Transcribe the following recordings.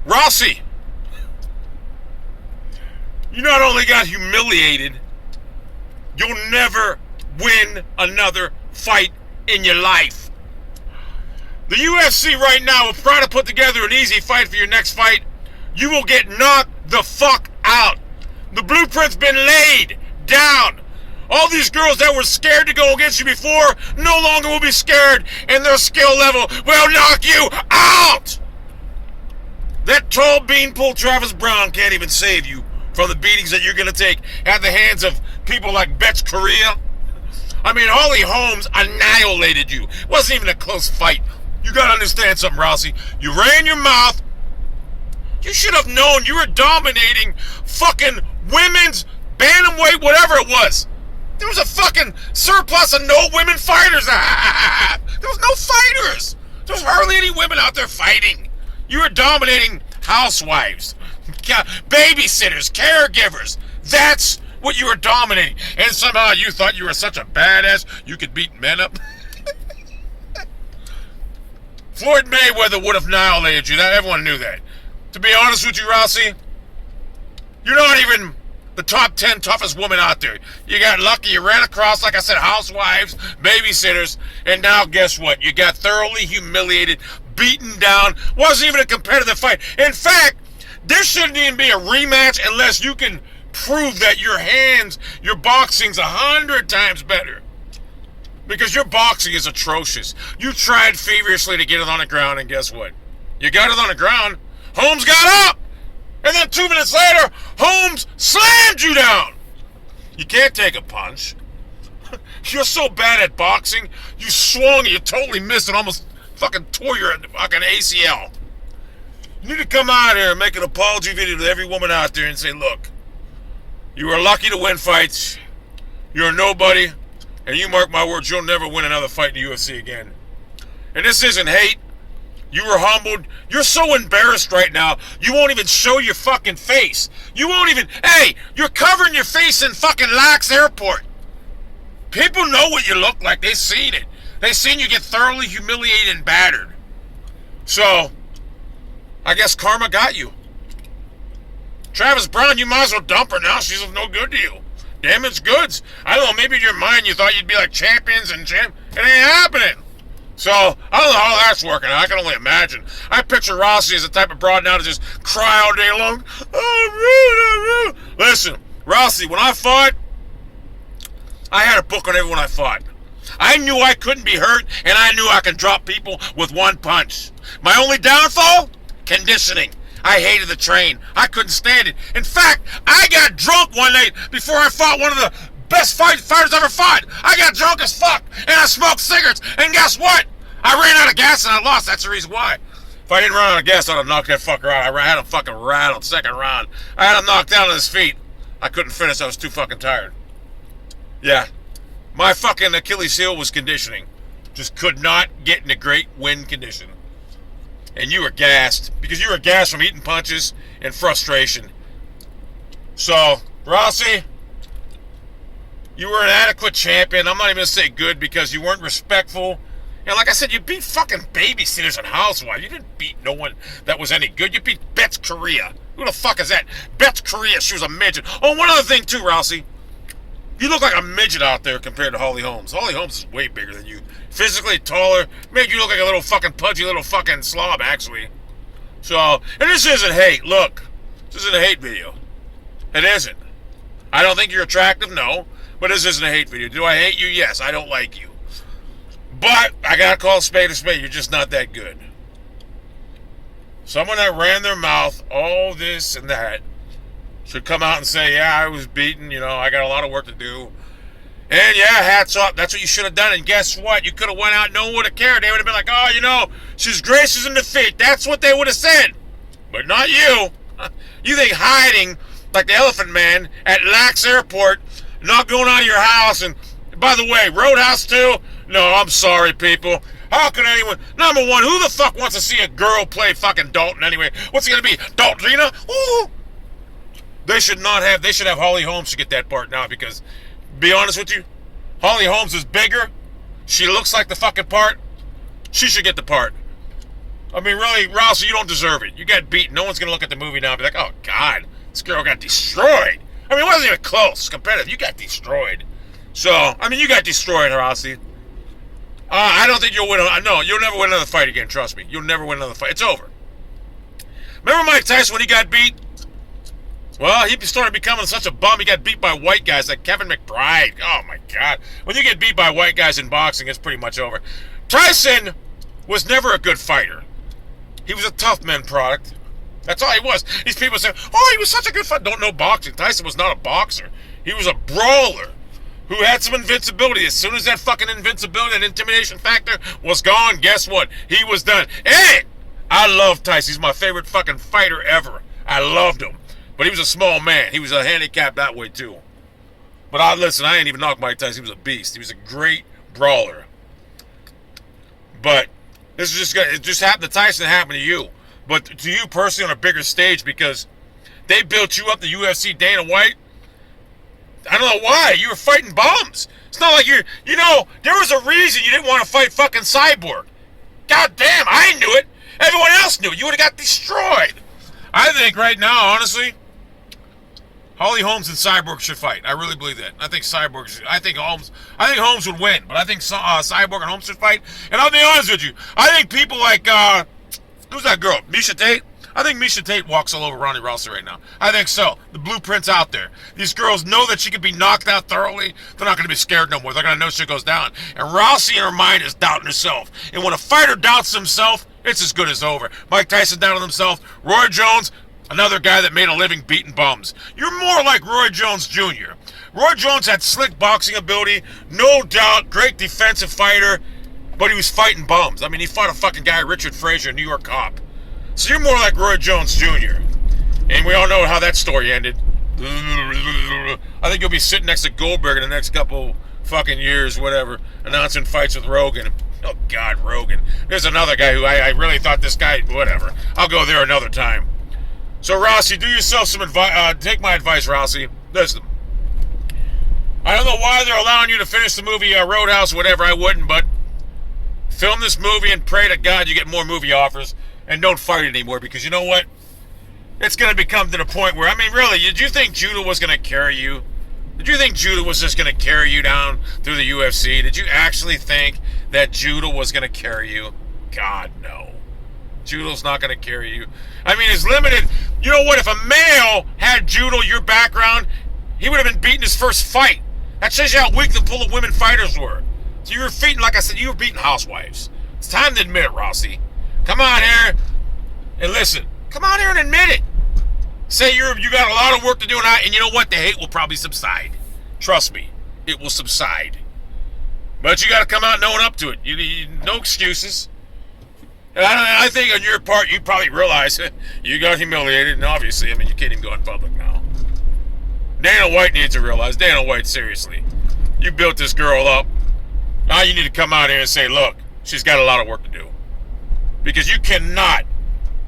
Rousey, you not only got humiliated, you'll never win another fight in your life. The UFC right now will try to put together an easy fight for your next fight. You will get knocked the fuck out. The blueprint's been laid down. All these girls that were scared to go against you before no longer will be scared, and their skill level will knock you out. That tall beanpole Travis Brown can't even save you from the beatings that you're going to take at the hands of people like Betts Korea. I mean, Holly Holmes annihilated you. It wasn't even a close fight. You got to understand something, Rousey. You ran your mouth. You should have known you were dominating fucking women's bantamweight, whatever it was. There was a fucking surplus of no women fighters. There was no fighters. There was hardly any women out there fighting. You were dominating housewives, babysitters, caregivers. That's what you were dominating. And somehow you thought you were such a badass you could beat men up. Floyd Mayweather would have annihilated you. Everyone knew that. To be honest with you, Rousey, you're not even the top 10 toughest woman out there. You got lucky. You ran across, like I said, housewives, babysitters, and now guess what? You got thoroughly humiliated, beaten down. Wasn't even a competitive fight. In fact, there shouldn't even be a rematch unless you can prove that your boxing's 100 times better. Because your boxing is atrocious. You tried feverishly to get it on the ground, and guess what? You got it on the ground. Holmes got up! And then 2 minutes later, Holmes slammed you down! You can't take a punch. You're so bad at boxing, you swung and you totally missed and almost fucking tore your fucking ACL. You need to come out here and make an apology video to every woman out there and say, look, you were lucky to win fights. You're a nobody. And you mark my words, you'll never win another fight in the UFC again. And this isn't hate. You were humbled. You're so embarrassed right now, you won't even show your fucking face. You won't even, hey, you're covering your face in fucking Lax Airport. People know what you look like. They've seen it. They've seen you get thoroughly humiliated and battered. So, I guess karma got you. Travis Brown, you might as well dump her now. She's of no good to you. Damaged goods. I don't know, maybe in your mind you thought you'd be like champions and It ain't happening. So, I don't know how that's working. I can only imagine. I picture Rousey as the type of broad now to just cry all day long. Oh, I'm rude. Listen, Rousey, when I fought, I had a book on everyone I fought. I knew I couldn't be hurt, and I knew I could drop people with one punch. My only downfall? Conditioning. I hated the train. I couldn't stand it. In fact, I got drunk one night before I fought one of the best fighters ever fought. I got drunk as fuck, and I smoked cigarettes, and guess what? I ran out of gas and I lost. That's the reason why. If I didn't run out of gas, I'd have knocked that fucker out. I had him fucking rattled second round. I had him knocked down on his feet. I couldn't finish. I was too fucking tired. Yeah. My fucking Achilles heel was conditioning. Just could not get in a great wind condition. And you were gassed. Because you were gassed from eating punches and frustration. So, Rousey, you were an adequate champion. I'm not even going to say good because you weren't respectful. And like I said, you beat fucking babysitters and housewives. You didn't beat no one that was any good. You beat Betts Korea. Who the fuck is that? Betts Korea, she was a midget. Oh, one other thing too, Rousey. You look like a midget out there compared to Holly Holmes. Holly Holmes is way bigger than you. Physically taller. Made you look like a little fucking pudgy little fucking slob, actually. So, and this isn't hate. Look, this isn't a hate video. It isn't. I don't think you're attractive, no. But this isn't a hate video. Do I hate you? Yes, I don't like you. But I gotta call a spade a spade. You're just not that good. Someone that ran their mouth, all this and that, should come out and say, yeah, I was beaten, I got a lot of work to do. And yeah, hats off. That's what you should have done. And guess what? You could have went out and no one would have cared. They would have been like, oh, she's gracious in defeat. That's what they would have said. But not you. You think hiding like the Elephant Man at Lax Airport, not going out of your house, and by the way, Roadhouse too? No, I'm sorry, people. How can anyone... Number one, who the fuck wants to see a girl play fucking Dalton anyway? What's he gonna be? Daltrina? Ooh! They should have Holly Holmes to get that part now because, be honest with you, Holly Holmes is bigger. She looks like the fucking part. She should get the part. I mean, really, Rousey, you don't deserve it. You got beaten. No one's going to look at the movie now and be like, oh, God, this girl got destroyed. I mean, it wasn't even close, competitive. You got destroyed. So, I mean, you got destroyed, Rousey. I don't think you'll win. No, you'll never win another fight again, trust me. You'll never win another fight. It's over. Remember Mike Tyson when he got beat? Well, he started becoming such a bum, he got beat by white guys like Kevin McBride. Oh, my God. When you get beat by white guys in boxing, it's pretty much over. Tyson was never a good fighter. He was a tough man product. That's all he was. These people say, oh, he was such a good fighter. Don't know boxing. Tyson was not a boxer. He was a brawler who had some invincibility. As soon as that fucking invincibility and intimidation factor was gone, guess what? He was done. Hey! I love Tyson. He's my favorite fucking fighter ever. I loved him. But he was a small man. He was a handicap that way, too. But listen, I ain't even knocked Mike Tyson. He was a beast. He was a great brawler. But this is it just happened to Tyson, happened to you. But to you personally on a bigger stage because they built you up, the UFC, Dana White. I don't know why. You were fighting bums. It's not like there was a reason you didn't want to fight fucking Cyborg. God damn, I knew it. Everyone else knew it. You would have got destroyed. I think right now, honestly, Holly Holmes and Cyborg should fight. I really believe that. I think Holmes would win, but I think Cyborg and Holmes should fight. And I'll be honest with you. I think people like, who's that girl? Misha Tate? I think Misha Tate walks all over Ronda Rousey right now. I think so. The blueprint's out there. These girls know that she could be knocked out thoroughly. They're not going to be scared no more. They're going to know shit goes down. And Rousey in her mind is doubting herself. And when a fighter doubts himself, it's as good as over. Mike Tyson doubted himself. Roy Jones, another guy that made a living beating bums. You're more like Roy Jones Jr. Roy Jones had slick boxing ability, no doubt, great defensive fighter, but he was fighting bums. I mean, he fought a fucking guy, Richard Frazier, a New York cop. So you're more like Roy Jones Jr. And we all know how that story ended. I think you'll be sitting next to Goldberg in the next couple fucking years, whatever, announcing fights with Rogan. Oh, God, Rogan. There's another guy who I really thought this guy, whatever. I'll go there another time. So, Rousey, do yourself some advice. Take my advice, Rousey. Listen. I don't know why they're allowing you to finish the movie Roadhouse, whatever. I wouldn't, but film this movie and pray to God you get more movie offers and don't fight anymore because you know what? It's going to become to the point where, I mean, really, did you think Judah was going to carry you? Did you think Judah was just going to carry you down through the UFC? Did you actually think that Judah was going to carry you? God, no. Judah's not going to carry you. I mean, it's limited. You know what? If a male had Judah, your background, he would have been beaten his first fight. That shows you how weak the pool of women fighters were. So you were beating, like I said, you were beating housewives. It's time to admit it, Rousey. Come on here and listen. Come on here and admit it. Say you got a lot of work to do, and you know what? The hate will probably subside. Trust me, it will subside. But you got to come out and own up to it. No excuses. And I think on your part, you probably realize you got humiliated, and obviously, I mean, you can't even go in public now. Dana White needs to realize, Dana White, seriously, you built this girl up. Now you need to come out here and say, look, she's got a lot of work to do. Because you cannot,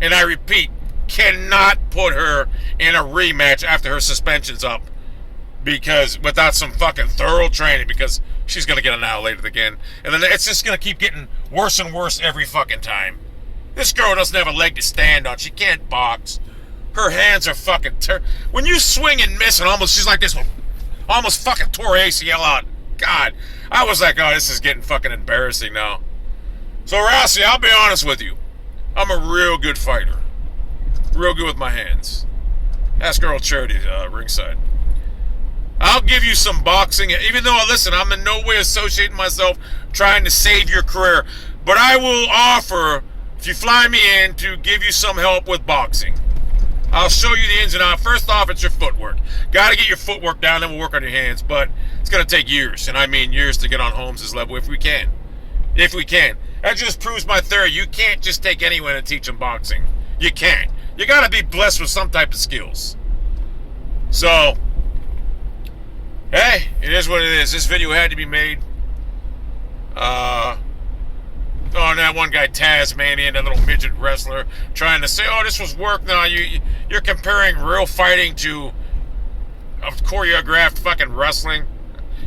and I repeat, cannot put her in a rematch after her suspension's up because without some fucking thorough training because she's going to get annihilated again. And then it's just going to keep getting worse and worse every fucking time. This girl doesn't have a leg to stand on. She can't box. Her hands are fucking when you swing and miss and she's like this one, almost fucking tore ACL out. God, I was like, oh, this is getting fucking embarrassing now. So, Rousey, I'll be honest with you. I'm a real good fighter. Real good with my hands. Ask Earl Charity ringside. I'll give you some boxing, even though, listen, I'm in no way associating myself trying to save your career. But I will offer, if you fly me in, to give you some help with boxing. I'll show you the ins and outs. First off, it's your footwork. Got to get your footwork down, then we'll work on your hands. But it's going to take years, and I mean years to get on Holmes' level if we can. If we can. That just proves my theory. You can't just take anyone and teach them boxing. You can't. You got to be blessed with some type of skills. So, hey, it is what it is. This video had to be made. And that one guy, Tasmanian, that little midget wrestler, trying to say, oh, this was work. No, you're comparing real fighting to choreographed fucking wrestling.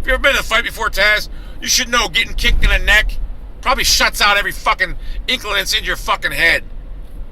If you ever been in a fight before, Taz, you should know getting kicked in the neck Probably shuts out every fucking inkling that's in your fucking head.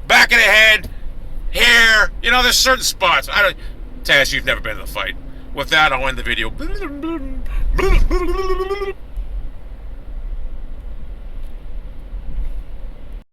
Back of the head, hair, you know, there's certain spots. I don't... Taz, you've never been to the fight. With that, I'll end the video.